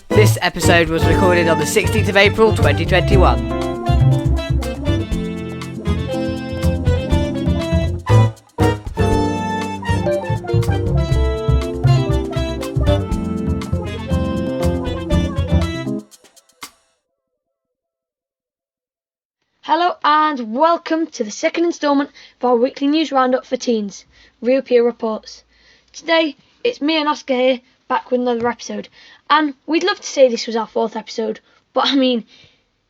This episode was recorded on the 16th of April 2021. Hello and welcome to the second instalment of our weekly news roundup for teens, RealPeel Reports. Today it's me and Oscar here, back with another episode, and we'd love to say this was our fourth episode, but it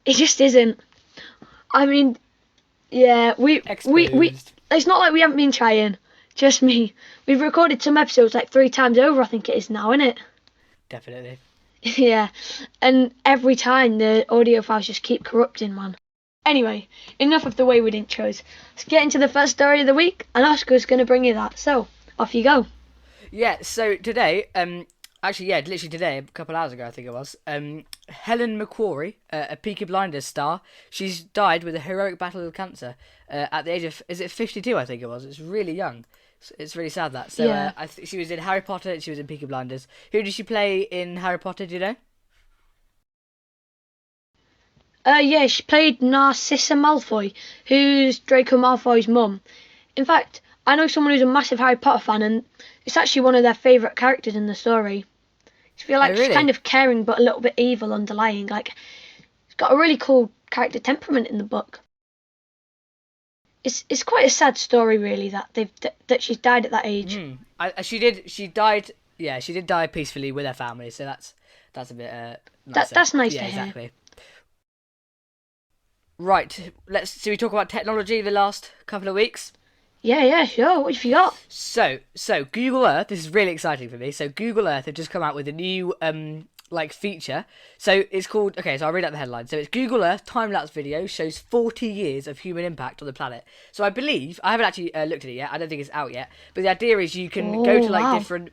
just isn't. We it's not like we haven't been trying, just me. We've recorded some episodes like 3 times over, I think it is now, innit? Definitely. Yeah, and every time the audio files just keep corrupting, man. Anyway, enough of the wayward intros. Let's get into the first story of the week, and Oscar's going to bring you that. So, off you go. Yeah, so today, literally today, a couple hours ago I think it was, Helen McQuarrie, a Peaky Blinders star, she's died with a heroic battle with cancer at the age of, 52 I think it was. It's really young. It's really sad that. So Yeah. she was in Harry Potter and she was in Peaky Blinders. Who did she play in Harry Potter, do you know? She played Narcissa Malfoy, who's Draco Malfoy's mum. In fact, I know someone who's a massive Harry Potter fan, and it's actually one of their favourite characters in the story. I feel like Oh, really? she's kind of caring but a little bit evil underlying. Like, it's got a really cool character temperament in the book. It's quite a sad story, really, that she's died at that age. She did die peacefully with her family, so that's a bit nicer. That's nice Yeah, to hear. exactly. Right, should we talk about technology the last couple of weeks? Yeah, sure. What have you got? So Google Earth, this is really exciting for me. So Google Earth have just come out with a new feature. So it's called, okay, so I'll read out the headline. So it's Google Earth time-lapse video shows 40 years of human impact on the planet. So I believe, I haven't actually looked at it yet, I don't think it's out yet, but the idea is you can go to wow. different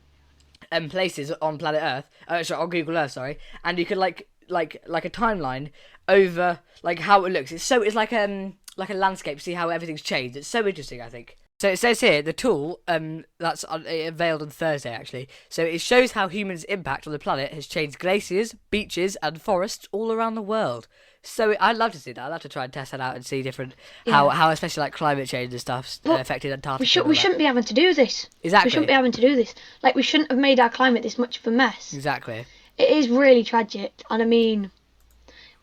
places on planet Earth, on Google Earth, and you can like a timeline over how it looks. It's like a landscape, see how everything's changed. It's so interesting, I think. So it says here, the tool that's unveiled on Thursday, actually. So it shows how humans' impact on the planet has changed glaciers, beaches, and forests all around the world. So I'd love to see that. I'd love to try and test that out and see how especially like climate change and stuff affected Antarctica. We shouldn't be having to do this. Exactly. We shouldn't be having to do this. Like, we shouldn't have made our climate this much of a mess. Exactly. It is really tragic, and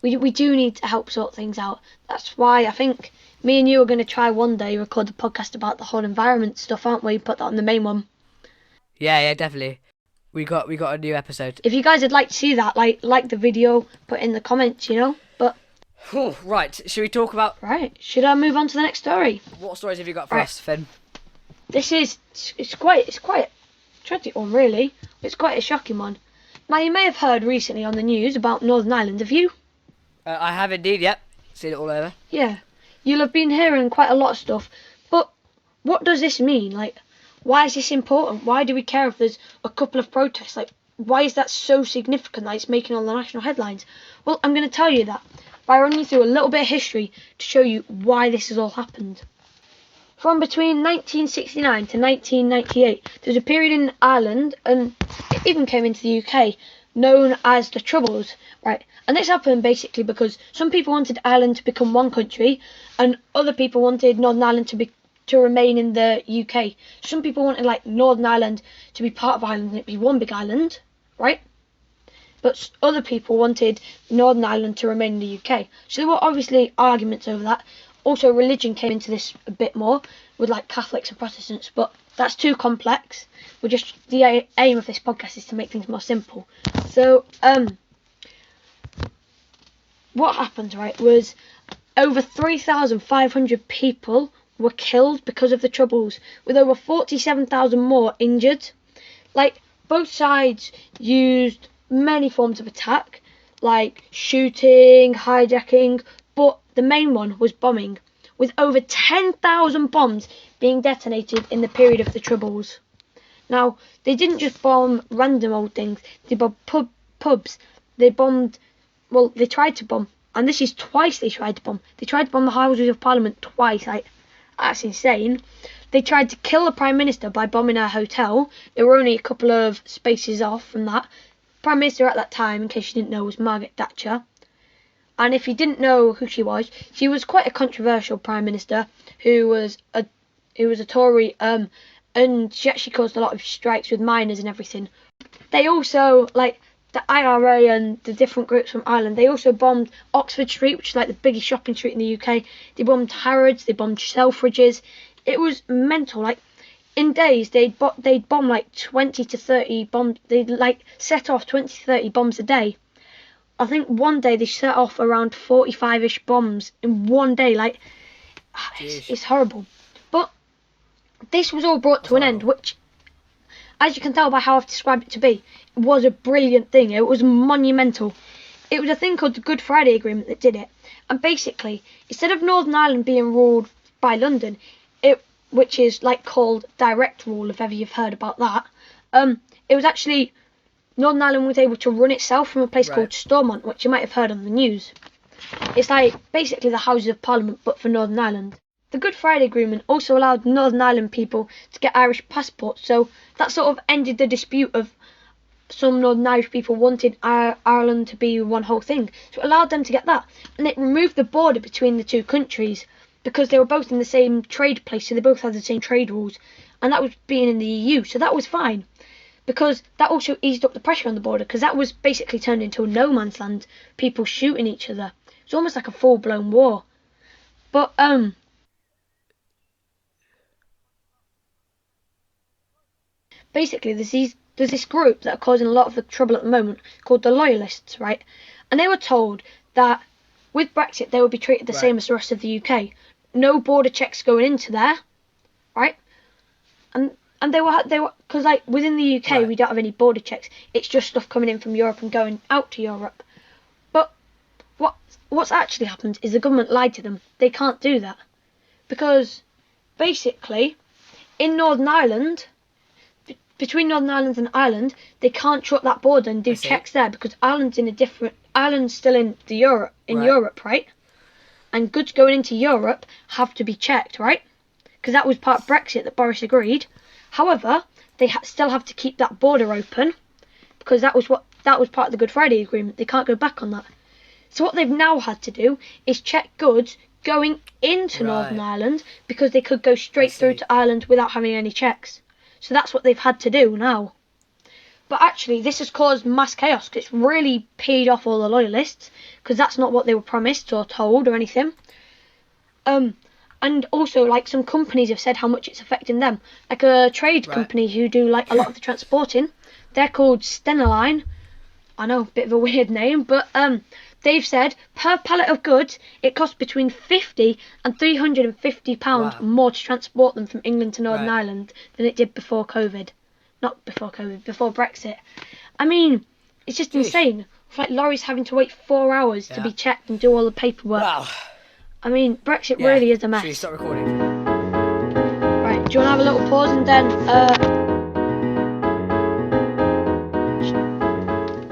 we do need to help sort things out. That's why I think me and you are going to try one day record the podcast about the whole environment stuff, aren't we? Put that on the main one. Yeah, definitely. We got a new episode. If you guys would like to see that, like the video, put in the comments, But right, should we talk about? Right, should I move on to the next story? What stories have you got for us, Finn? This is it's quite a tragic one, really. It's quite a shocking one. Now, you may have heard recently on the news about Northern Ireland. Have you? I have indeed. Yep, seen it all over. Yeah, you'll have been hearing quite a lot of stuff. But what does this mean? Like, why is this important? Why do we care if there's a couple of protests? Like, why is that so significant that it's making all the national headlines? Well, I'm going to tell you that by running you through a little bit of history to show you why this has all happened. From between 1969 to 1998, there was a period in Ireland, and it even came into the UK, known as the Troubles, right? And this happened basically because some people wanted Ireland to become one country, and other people wanted Northern Ireland to remain in the UK. Some people wanted Northern Ireland to be part of Ireland and it be one big island, right? But other people wanted Northern Ireland to remain in the UK. So there were obviously arguments over that. Also, religion came into this a bit more with Catholics and Protestants, but that's too complex. The aim of this podcast is to make things more simple. So, what happened, right, was over 3,500 people were killed because of the Troubles, with over 47,000 more injured. Both sides used many forms of attack, like shooting, hijacking, but the main one was bombing, with over 10,000 bombs being detonated in the period of the Troubles. Now, they didn't just bomb random old things, they bombed pubs, they tried to bomb, and this is twice they tried to bomb. They tried to bomb the Houses of Parliament twice, that's insane. They tried to kill the Prime Minister by bombing her hotel. They were only a couple of spaces off from that. Prime Minister at that time, in case you didn't know, was Margaret Thatcher. And if you didn't know who she was quite a controversial Prime Minister who was a Tory, and she actually caused a lot of strikes with miners and everything. They also, like, the IRA and the different groups from Ireland, they also bombed Oxford Street, which is like the biggest shopping street in the UK. They bombed Harrods, they bombed Selfridges. It was mental. Like, in days, they'd bomb like 20 to 30 bombs. They'd like set off 20 to 30 bombs a day. I think one day they set off around 45-ish bombs in one day. Like, it's horrible. But this was all brought to an end, which, as you can tell by how I've described it to be, it was a brilliant thing. It was monumental. It was a thing called the Good Friday Agreement that did it. And basically, instead of Northern Ireland being ruled by London, which is like called direct rule, if ever you've heard about that, it was actually Northern Ireland was able to run itself from a place called Stormont, which you might have heard on the news. It's like basically the Houses of Parliament, but for Northern Ireland. The Good Friday Agreement also allowed Northern Ireland people to get Irish passports, so that sort of ended the dispute of some Northern Irish people wanted Ireland to be one whole thing. So it allowed them to get that. And it removed the border between the two countries because they were both in the same trade place, so they both had the same trade rules. And that was being in the EU, so that was fine. Because that also eased up the pressure on the border, because that was basically turned into a no man's land, people shooting each other. It's almost like a full-blown war. But, basically, there's this group that are causing a lot of the trouble at the moment, called the Loyalists, right? And they were told that with Brexit, they would be treated the same as the rest of the UK. No border checks going into there, right? And they were, because like within the UK we don't have any border checks. It's just stuff coming in from Europe and going out to Europe. But what's actually happened is the government lied to them. They can't do that because basically in Northern Ireland, between Northern Ireland and Ireland, they can't shut that border and do checks there because Ireland's still in Europe, right? And goods going into Europe have to be checked, right? Because that was part of Brexit that Boris agreed. However, they still have to keep that border open because that was part of the Good Friday Agreement. They can't go back on that. So what they've now had to do is check goods going into Northern Ireland because they could go straight through to Ireland without having any checks. So that's what they've had to do now. But actually, this has caused mass chaos because it's really peed off all the Loyalists because that's not what they were promised or told or anything. And also, like, some companies have said how much it's affecting them. Like a trade company who do, like, a lot of the transporting. They're called Stenaline. I know, a bit of a weird name. But they've said, per pallet of goods, it costs between £50 and £350 more to transport them from England to Northern Ireland than it did before COVID. Not before COVID, before Brexit. I mean, it's just insane. It's like lorries having to wait 4 hours to be checked and do all the paperwork. Wow. I mean, Brexit really is a mess. Should we stop recording? Right, do you want to have a little pause and then...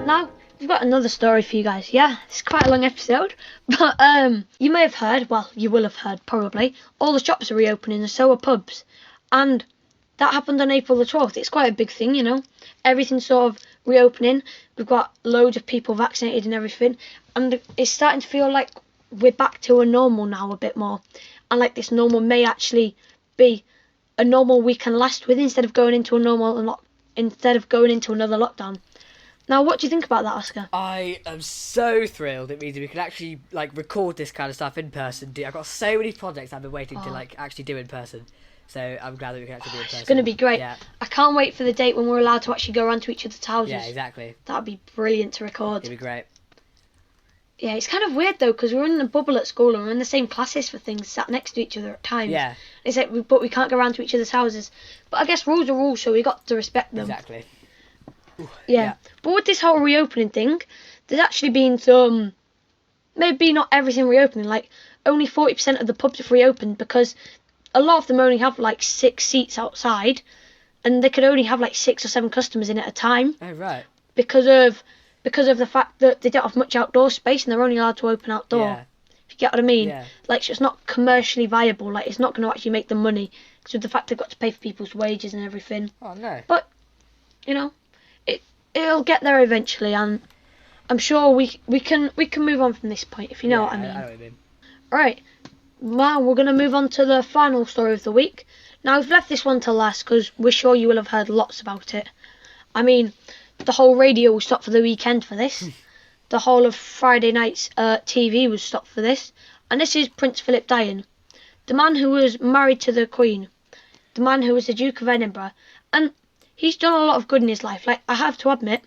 Now, we've got another story for you guys. Yeah, it's quite a long episode. But you may have heard, well, you will have heard probably, all the shops are reopening and so are pubs. And that happened on April the 12th. It's quite a big thing, you know. Everything's sort of reopening. We've got loads of people vaccinated and everything. And it's starting to feel like we're back to a normal now a bit more. And like this normal may actually be a normal we can last with instead of going into another lockdown. Now, what do you think about that, Oscar? I am so thrilled. It means that we can actually like record this kind of stuff in person. I've got so many projects I've been waiting to like actually do in person. So I'm glad that we can actually do it in person. It's going to be great. Yeah. I can't wait for the date when we're allowed to actually go around to each other's houses. Yeah, exactly. That would be brilliant to record. It'd be great. Yeah, it's kind of weird though because we're in a bubble at school and we're in the same classes for things, sat next to each other at times. Yeah. It's like, but we can't go around to each other's houses. But I guess rules are rules, so we got to respect them. Exactly. Ooh, yeah. But with this whole reopening thing, there's actually been some, maybe not everything reopening. Like only 40% of the pubs have reopened because a lot of them only have like 6 seats outside, and they could only have like 6 or 7 customers in at a time. Oh right. Because of the fact that they don't have much outdoor space and they're only allowed to open outdoor. Yeah. If you get what I mean. Yeah. Like, so it's not commercially viable. Like, it's not going to actually make them money because of the fact they've got to pay for people's wages and everything. Oh no. But, you know, it'll get there eventually, and I'm sure we can move on from this point, if you know what I mean. I know what you mean. Right, now we're going to move on to the final story of the week. Now, we've left this one to last because we're sure you will have heard lots about it. I mean, the whole radio was stopped for the weekend for this. The whole of Friday night's TV was stopped for this. And this is Prince Philip dying. The man who was married to the Queen. The man who was the Duke of Edinburgh. And he's done a lot of good in his life. Like, I have to admit,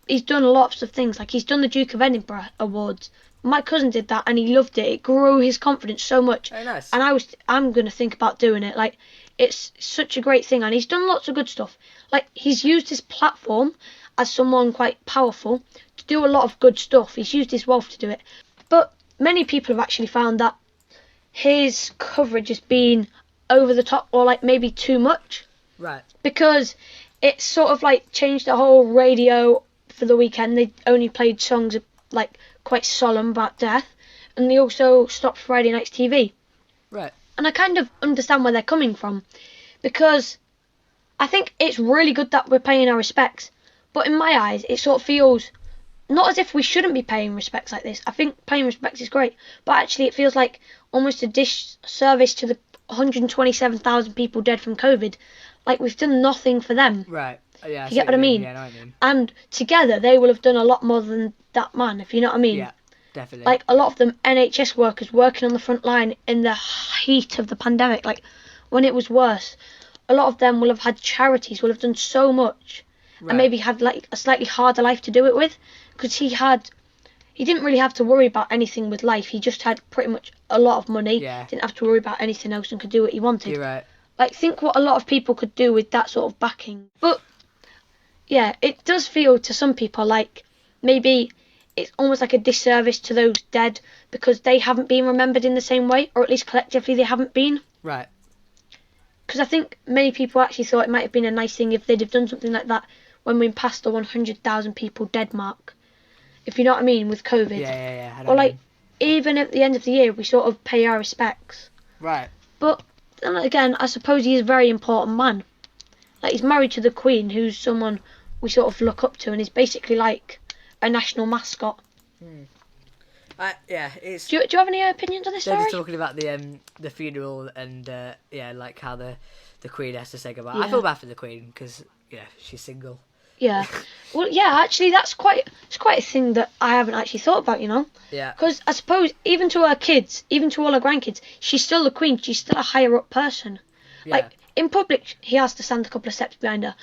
he's done lots of things. Like, he's done the Duke of Edinburgh Awards. My cousin did that and he loved it. It grew his confidence so much. Very nice. And I'm going to think about doing it. Like, it's such a great thing. And he's done lots of good stuff. Like, he's used his platform as someone quite powerful to do a lot of good stuff. He's used his wealth to do it. But many people have actually found that his coverage has been over the top, or like maybe too much. Right. Because it sort of like changed the whole radio for the weekend. They only played songs like quite solemn about death, and they also stopped Friday night's TV. Right. And I kind of understand where they're coming from, because I think it's really good that we're paying our respects, but in my eyes it sort of feels not as if we shouldn't be paying respects like this. I think paying respects is great, but actually it feels like almost a disservice to the 127,000 people dead from COVID. Like, we've done nothing for them. Right. Yeah. You get what I mean? Yeah, I know what I mean. And together they will have done a lot more than that man, if you know what I mean. Yeah, definitely. Like, a lot of them NHS workers working on the front line in the heat of the pandemic, like when it was worse. A lot of them will have had charities, will have done so much, right. and maybe had like a slightly harder life to do it with, because he didn't really have to worry about anything with life. He just had pretty much a lot of money. Yeah. Didn't have to worry about anything else and could do what he wanted. You're right. Like, think what a lot of people could do with that sort of backing. But yeah, it does feel to some people like maybe it's almost like a disservice to those dead because they haven't been remembered in the same way, or at least collectively they haven't been. Right. Because I think many people actually thought it might have been a nice thing if they'd have done something like that when we passed the 100,000 people dead mark. If you know what I mean, with COVID. Yeah. I know Or what you like, even at the end of the year, we sort of pay our respects. mean. Right. But then again, I suppose he is a very important man. Like, he's married to the Queen, who's someone we sort of look up to, and is basically like a national mascot. Yeah, it's. Do you have any opinions on this They're story? just talking about the funeral and like how the Queen has to say goodbye. Yeah. I feel bad for the Queen because she's single. Yeah. Well, yeah, actually, it's quite a thing that I haven't actually thought about, you know? Yeah. Because I suppose even to her kids, even to all her grandkids, she's still the Queen. She's still a higher up person. Yeah. Like, in public, he has to stand a couple of steps behind her.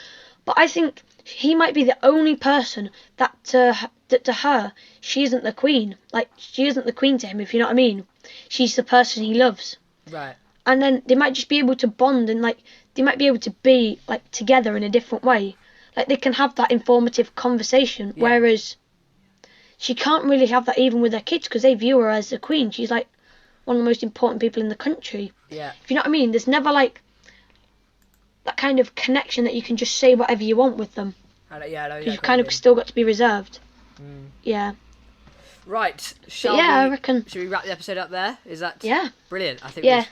But I think he might be the only person that to her, she isn't the Queen. Like, she isn't the Queen to him, if you know what I mean. She's the person he loves. Right. And then they might just be able to bond, and like they might be able to be like together in a different way. Like, they can have that informative conversation, whereas she can't really have that even with her kids because they view her as the Queen. She's like one of the most important people in the country. Yeah. If you know what I mean, there's never like that kind of connection that you can just say whatever you want with them. I know exactly You've what kind you of mean. still got to be reserved. Right. Yeah. Shall yeah, we, I reckon. Should we wrap the episode up there? Is that Yeah. brilliant? I think Yeah.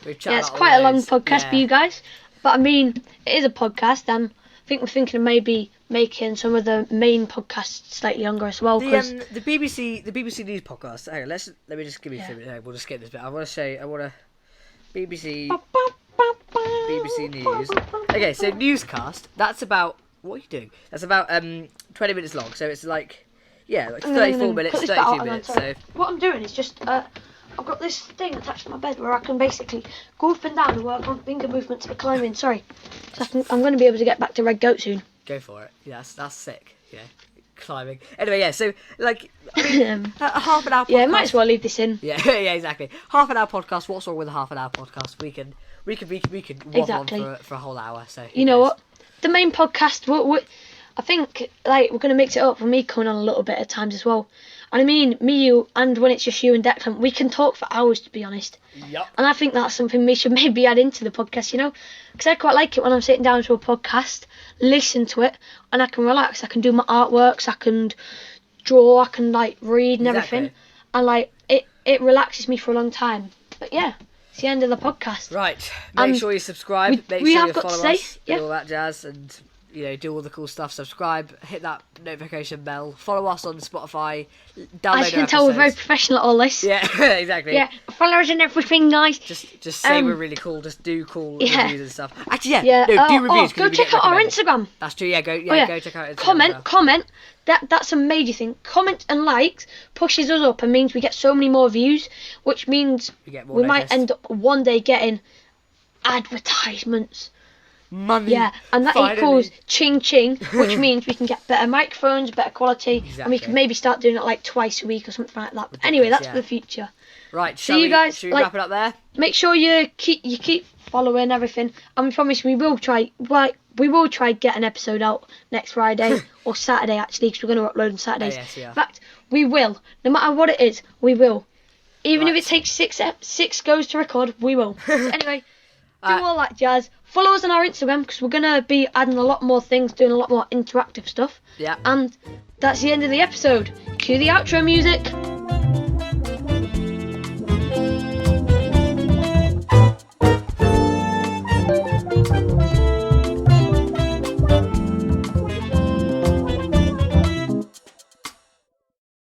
we've chatted Yeah, it's about quite a long loads. podcast for you guys. But I mean, it is a podcast, and I think we're thinking of maybe making some of the main podcasts slightly longer as well. The BBC News podcast. Hang on, let me just give you a few minutes. We'll just skip this bit. I want to BBC News. Okay, so newscast. That's about what are you doing? That's about 20 minutes long. So it's like 34 minutes, 32 minutes. So what I'm doing is just I've got this thing attached to my bed where I can basically go up and down and work on finger movements for climbing. Sorry, so I'm going to be able to get back to Red Goat soon. go for it. Yeah, that's sick. Yeah, climbing. Anyway, yeah. So like, I mean, a half an hour. Podcast. Yeah, might as well leave this in. Yeah, yeah, exactly. Half an hour podcast. What's wrong with a half an hour podcast? We can waffle Exactly. on for a whole hour. So You know what? The main podcast, I think like we're going to mix it up with me coming on a little bit at times as well. And I mean, me, you, and when it's just you and Declan, we can talk for hours, to be honest. Yep. And I think that's something we should maybe add into the podcast, you know? Because I quite like it when I'm sitting down to a podcast, listen to it, and I can relax. I can do my artworks, I can draw, I can like read and Exactly. everything. And like, it relaxes me for a long time. But yeah, it's the end of the podcast. Right. Make sure you subscribe. Make we sure have you got to follow say, us. yeah. And all that jazz. And do all the cool stuff. Subscribe, hit that notification bell, follow us on Spotify, download. As you can tell, we're very professional at all this. Yeah, exactly. Yeah, follow us and everything, guys. Just say we're really cool. Just do cool reviews and stuff. Actually, do reviews. Go check out our Instagram. That's true. Yeah, go check out Instagram. Comment. That's a major thing. Comment and likes pushes us up and means we get so many more views, which means we might end up one day getting advertisements. Money. Yeah, and that equals ching ching, which means we can get better microphones, better quality, and we can maybe start doing it like twice a week or something like that. But anyway, that's for the future. Right, see you guys. Should we wrap it up there? Make sure you keep following everything, and we promise we will try. We will try get an episode out next Friday or Saturday actually, because we're going to upload on Saturdays. Oh, yes, yeah. In fact, we will. No matter what it is, we will. Even if it takes six goes to record, we will. So anyway, do all that jazz. Follow us on our Instagram because we're going to be adding a lot more things, doing a lot more interactive stuff. Yeah. And that's the end of the episode. Cue the outro music.